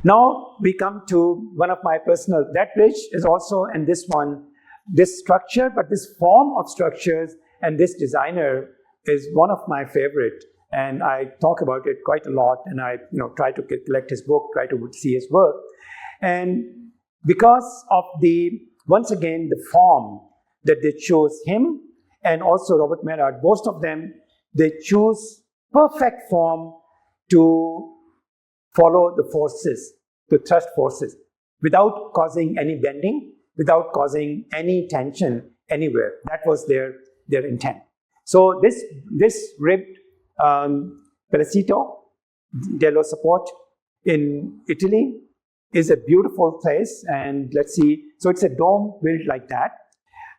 Now we come to one of my personal, that bridge is also, and this one, this structure, but this form of structures and this designer is one of my favorite. And I talk about it quite a lot, and I try to collect his book, try to see his work. And because of once again, the form that they chose, him and also Robert Maynard, most of them, they choose perfect form to follow the forces, to thrust forces, without causing any bending, without causing any tension anywhere. That was their intent. So this ribbed Palazzetto dello support in Italy is a beautiful place, and let's see, so it's a dome built like that.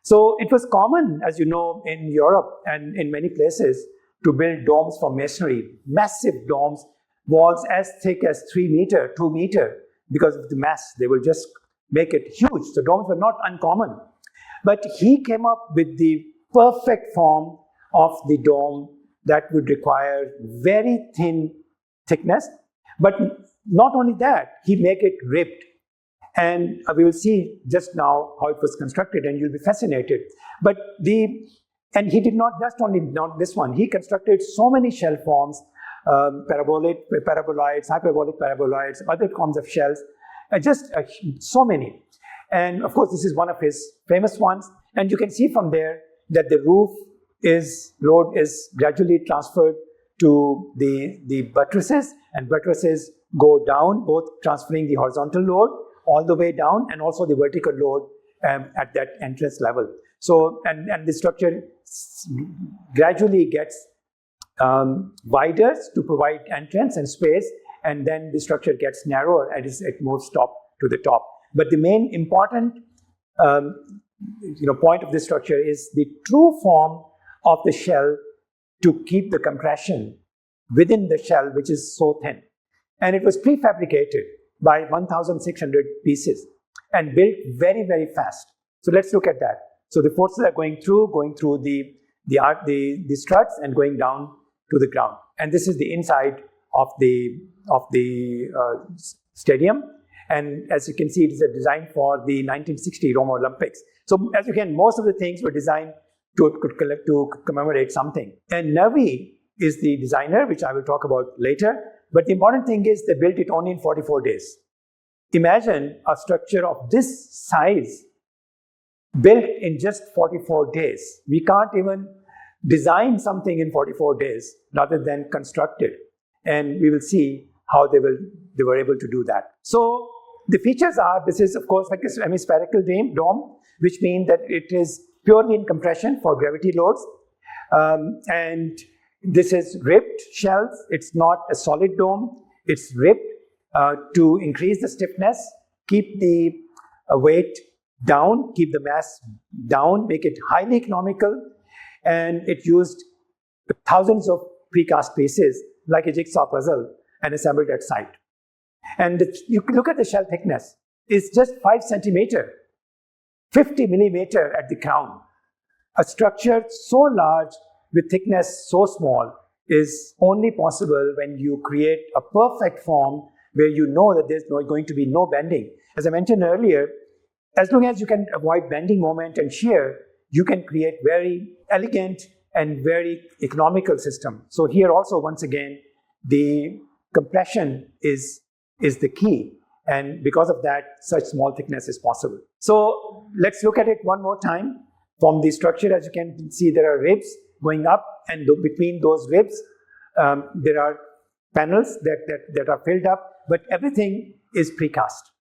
So it was common, as you know, in Europe and in many places to build domes from masonry, massive domes, walls as thick as 3 meters, 2 meters, because of the mass. They will just make it huge. So domes were not uncommon. But he came up with the perfect form of the dome that would require very thin thickness. But not only that, he made it ribbed. And we will see just now how it was constructed, and you'll be fascinated. But and he did not just only not this one, he constructed so many shell forms, paraboloids, hyperbolic paraboloids, other forms of shells, so many. And of course, this is one of his famous ones. And you can see from there that the load is gradually transferred to the buttresses, and buttresses go down, both transferring the horizontal load all the way down and also the vertical load at that entrance level. So, and the structure gradually gets wider to provide entrance and space, and then the structure gets narrower as it moves top to the top. But the main important point of this structure is the true form of the shell to keep the compression within the shell, which is so thin. And it was prefabricated by 1,600 pieces and built very, very fast. So let's look at that. So the forces are going through the struts and going down to the ground. And this is the inside of the stadium. And as you can see, it is a design for the 1960 Rome Olympics. So as you can, most of the things were designed to commemorate something. And Nervi is the designer, which I will talk about later. But the important thing is they built it only in 44 days. Imagine a structure of this size built in just 44 days. We can't even design something in 44 days rather than construct it. And we will see how they were able to do that. So the features are, this is of course like a hemispherical dome, which means that it is purely in compression for gravity loads. And this is ribbed shells. It's not a solid dome. It's ribbed to increase the stiffness, keep the weight down, keep the mass down, make it highly economical. And it used thousands of precast pieces like a jigsaw puzzle and assembled at site. And you can look at the shell thickness. It's just 5 centimeters, 50 millimeters at the crown. A structure so large with thickness so small is only possible when you create a perfect form where you know that there's going to be no bending. As I mentioned earlier, as long as you can avoid bending moment and shear, you can create very elegant and very economical system. So here also, once again, the compression is the key. And because of that, such small thickness is possible. So let's look at it one more time. From the structure, as you can see, there are ribs going up, and between those ribs, there are panels that are filled up, but everything is precast.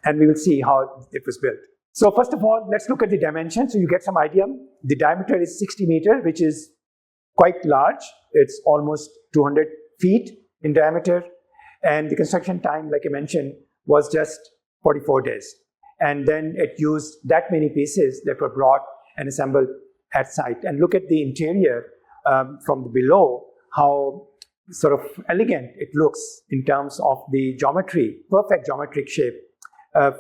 And we will see how it was built. So first of all, let's look at the dimension so you get some idea. The diameter is 60 meters, which is quite large. It's almost 200 feet in diameter. And the construction time, like I mentioned, was just 44 days. And then it used that many pieces that were brought and assembled at site. And look at the interior from below, how sort of elegant it looks in terms of the geometry, perfect geometric shape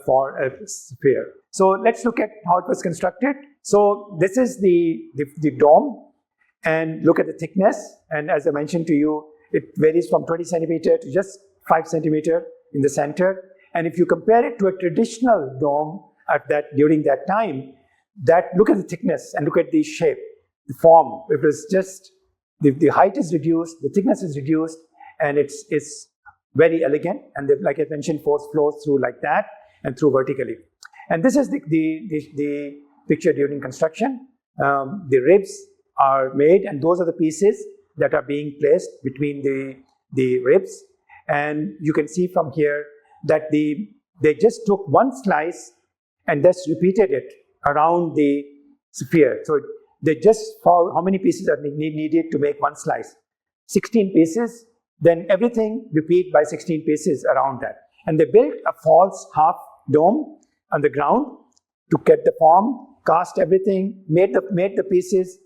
for a sphere. So let's look at how it was constructed. So this is the dome, and look at the thickness. And as I mentioned to you, it varies from 20 centimeter to just 5 centimeter in the center. And if you compare it to a traditional dome during that time, look at the thickness and look at the shape, the form. It was just, the height is reduced, the thickness is reduced, and it's very elegant. And like I mentioned, force flows through like that and through vertically. And this is the picture during construction. The ribs are made, and those are the pieces that are being placed between the ribs. And you can see from here that they just took one slice and just repeated it around the sphere. So they just found how many pieces are needed to make one slice. 16 pieces, then everything repeat by 16 pieces around that. And they built a false half dome on the ground to get the form, cast everything, made the pieces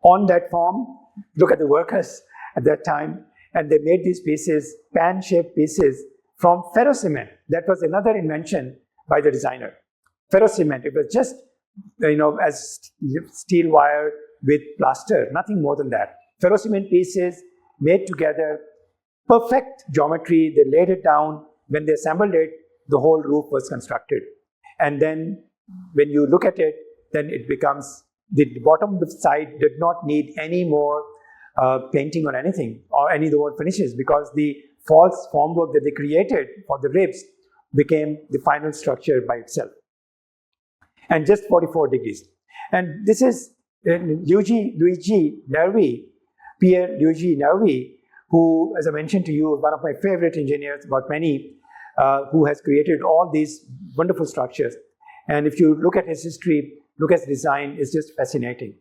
on that form. Look at the workers at that time. And they made these pieces, pan-shaped pieces, from ferrocement. That was another invention by the designer. Ferrocement, it was just, as steel wire with plaster, nothing more than that. Ferrocement pieces made together, perfect geometry, they laid it down. When they assembled it, the whole roof was constructed. And then when you look at it, then it becomes, the bottom side did not need any more painting or anything, or any more finishes, because the false formwork that they created for the ribs became the final structure by itself. And just 44 degrees. And this is Luigi Nervi, Pier Luigi Nervi, who, as I mentioned to you, is one of my favorite engineers, about many, who has created all these wonderful structures. And if you look at his history, look at his design, it's just fascinating.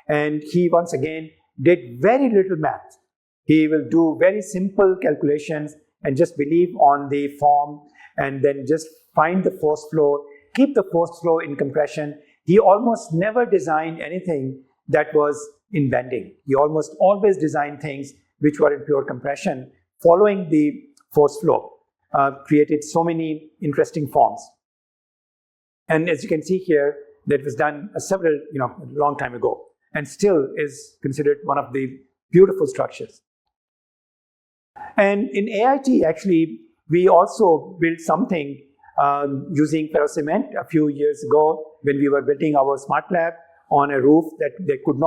And he, once again, did very little math. He will do very simple calculations and just believe on the form, and then just find the force flow, keep the force flow in compression. He almost never designed anything that was in bending. He almost always designed things which were in pure compression, following the force flow, created so many interesting forms. And as you can see here, that was done a long time ago, and still is considered one of the beautiful structures. And in AIT, actually, we also built something using ferrocement a few years ago when we were building our smart lab on a roof that we could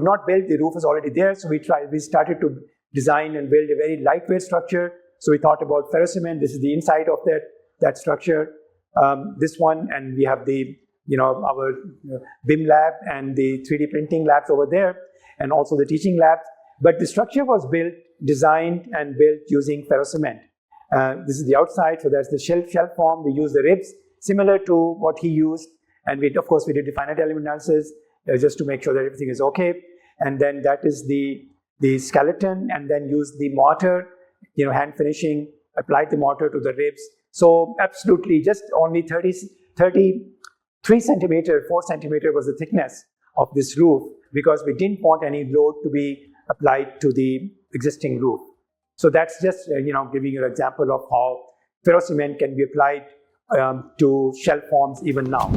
not build. The roof was already there, so we started to design and build a very lightweight structure. So we thought about ferrocement. This is the inside of that structure. This one, and we have our BIM lab and the 3D printing labs over there, and also the teaching labs. But the structure was designed and built using ferrocement. This is the outside, so that's the shell form. We use the ribs, similar to what he used. And of course, we did the finite element analysis just to make sure that everything is okay. And then that is the skeleton, and then use the mortar, hand finishing, applied the mortar to the ribs. So absolutely, just only 33 centimeter, 4 centimeter was the thickness of this roof, because we didn't want any load to be applied to the existing roof. So that's just giving you an example of how ferrocement can be applied to shell forms even now.